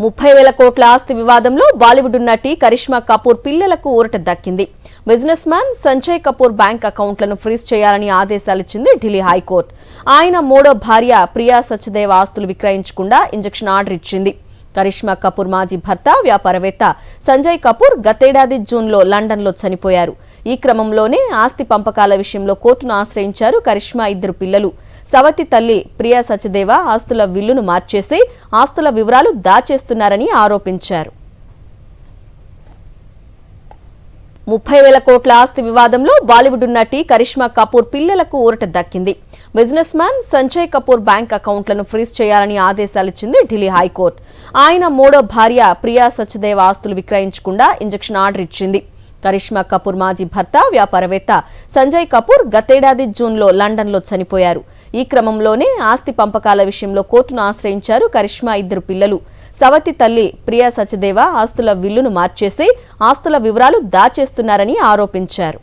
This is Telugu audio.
30,000 కోట్ల ఆస్తి వివాదంలో బాలీవుడ్ నటి కరిష్మా కపూర్ పిల్లలకు ఊరట దక్కింది. Business man Sanjay Kapoor bank అకౌంట్లను ఫ్రీజ్ చేయాలని ఆదేశాలిచ్చింది ఢిల్లీ హైకోర్టు. ఆయన మూడో భార్య ప్రియా సచ్దేవ్ ఆస్తులు విక్రయించకుండా ఇంజెక్షన్ ఆర్డర్ ఇచ్చింది. కరిష్మా కపూర్ మాజీ భర్త వ్యాపారవేత్త సంజయ్ కపూర్ గతేడాది జూన్లో లండన్లో చనిపోయారు. ఈ క్రమంలోనే ఆస్తి పంపకాల విషయంలో కోర్టును ఆశ్రయించారు కరిష్మా ఇద్దరు పిల్లలు. సవతి తల్లి ప్రియా సచ్దేవ ఆస్తుల విల్లును మార్చేసి ఆస్తుల వివరాలు దాచేస్తున్నారని ఆరోపించారు. 30,000 కోట్ల ఆస్తి వివాదంలో బాలీవుడ్ నటి కరిష్మా కపూర్ పిల్లలకు ఊరట దక్కింది. Business man Sanjay Kapoor bank అకౌంట్లను ఫ్రీజ్ చేయాలని ఆదేశాలిచ్చింది ఢిల్లీ హైకోర్టు. ఆయన మూడో భార్య ప్రియా సచ్దేవ్ ఆస్తులు విక్రయించకుండా ఇంజెక్షన్ ఆర్డర్ ఇచ్చింది. కరిష్మా కపూర్ మాజీ భర్త వ్యాపారవేత్త సంజయ్ కపూర్ గతేడాది జూన్లో లండన్లో చనిపోయారు. ఈ క్రమంలోనే ఆస్తి పంపకాల విషయంలో కోర్టును ఆశ్రయించారు కరిష్మా ఇద్దరు పిల్లలు. సవతి తల్లి ప్రియా సచ్దేవ ఆస్తుల విల్లును మార్చేసి ఆస్తుల వివరాలు దాచేస్తున్నారని ఆరోపించారు.